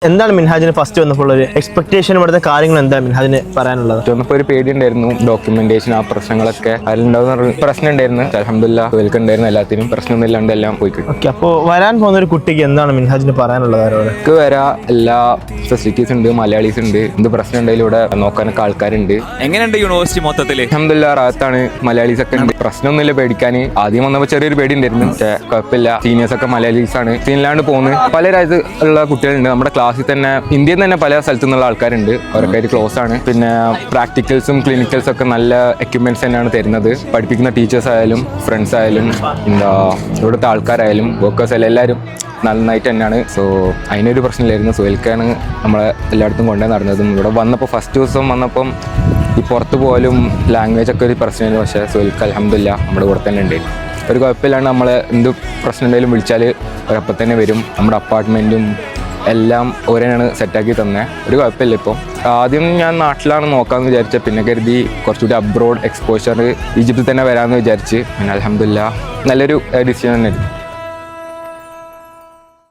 എന്താണ് മിൻഹാജിന് ഫസ്റ്റ് വന്നപ്പോൾ ഒരു എക്സ്പെക്ടേഷൻ ഇവിടുത്തെ കാര്യങ്ങൾ എന്താ മിൻഹാജിന് പറയാനുള്ളത്? വന്നപ്പോൾ ഒരു പേടി ഉണ്ടായിരുന്നു, ഡോക്യുമെന്റേഷൻ ആ പ്രശ്നങ്ങളൊക്കെ അതിലുണ്ടാവുന്ന പ്രശ്നം ഉണ്ടായിരുന്നു. അൽഹംദുലില്ലാഹ് വെൽക്കുണ്ടായിരുന്നു, എല്ലാത്തിനും പ്രശ്നമൊന്നും ഇല്ലാണ്ട് എല്ലാം പോയി കിട്ടും. ഓക്കെ, അപ്പോൾ വരാൻ പോകുന്ന ഒരു കുട്ടിക്ക് എന്താണ് മിൻഹാജിന് പറയാനുള്ളത്? അവർക്ക് എല്ലാ ഫെസിലിറ്റീസ് ഉണ്ട്, മലയാളീസ് ഉണ്ട്, എന്ത് പ്രശ്നം ഉണ്ടെങ്കിലും ഇവിടെ നോക്കാനൊക്കെ ആൾക്കാരുണ്ട്. എങ്ങനെയുണ്ട് യൂണിവേഴ്സിറ്റി മൊത്തത്തിൽ? അൽഹംദുലില്ലാഹ് റാഹത്താണ്, മലയാളീസ് ഒക്കെ ഉണ്ട്, പ്രശ്നമൊന്നുമില്ല പേടിക്കാൻ. ആദ്യം വന്നപ്പോൾ ചെറിയൊരു പേടി ഉണ്ടായിരുന്നു, പക്ഷേ കുഴപ്പമില്ല. സീനിയേഴ്സ് ഒക്കെ മലയാളീസ് ആണ്, സീനിലാണ്ട് പോകുന്നത്. പല രാജ്യത്തുള്ള കുട്ടികളുണ്ട്, നമ്മുടെ ക്ലാസ്സിൽ തന്നെ ഇന്ത്യയിൽ തന്നെ പല സ്ഥലത്തു നിന്നുള്ള ആൾക്കാരുണ്ട്, അവരൊക്കെ ക്ലോസ് ആണ്. പിന്നെ പ്രാക്ടിക്കൽസും ക്ലിനിക്കൽസും ഒക്കെ നല്ല എക്യുപ്മെന്റ്സ് തന്നെയാണ് തരുന്നത്. പഠിപ്പിക്കുന്ന ടീച്ചേഴ്സ് ആയാലും ഫ്രണ്ട്സ് ആയാലും ഇവിടുത്തെ ആൾക്കാരായാലും വർക്കേഴ്സ് ആയാലും എല്ലാവരും നന്നായിട്ട് തന്നെയാണ്. സോ അതിനൊരു പ്രശ്നമില്ലായിരുന്നു. സുഹൈൽക്കാണ് നമ്മളെ എല്ലായിടത്തും കൊണ്ടുപോയി നടന്നതും. ഇവിടെ വന്നപ്പോൾ ഫസ്റ്റ് ദിവസം വന്നപ്പം ഈ പുറത്ത് പോലും ലാംഗ്വേജ് ഒക്കെ ഒരു പ്രശ്നമായിരുന്നു. പക്ഷേ സുഹൈൽക്ക് അൽഹംദുലില്ലാഹ് നമ്മുടെ കൂടെ തന്നെ ഉണ്ട്. ഒരു കുഴപ്പമില്ലാണ്ട് നമ്മൾ എന്ത് പ്രശ്നം ഉണ്ടെങ്കിലും വിളിച്ചാൽ ഒരപ്പം തന്നെ വരും. നമ്മുടെ അപ്പാർട്ട്മെൻറ്റും എല്ലാം ഓരോന്നാണ് സെറ്റാക്കി തന്നെ, ഒരു കുഴപ്പമില്ല. ഇപ്പോൾ ആദ്യം ഞാൻ നാട്ടിലാണ് നോക്കാമെന്ന് വിചാരിച്ചത്, പിന്നെ കരുതി കുറച്ചുകൂടി അബ്രോഡ് എക്സ്പോഷർ ഈജിപ്തിൽ തന്നെ വരാമെന്ന് വിചാരിച്ച്. പിന്നെ അൽഹംദുലില്ലാഹ് നല്ലൊരു ഡിസിഷൻ തന്നെ ആയിരുന്നു.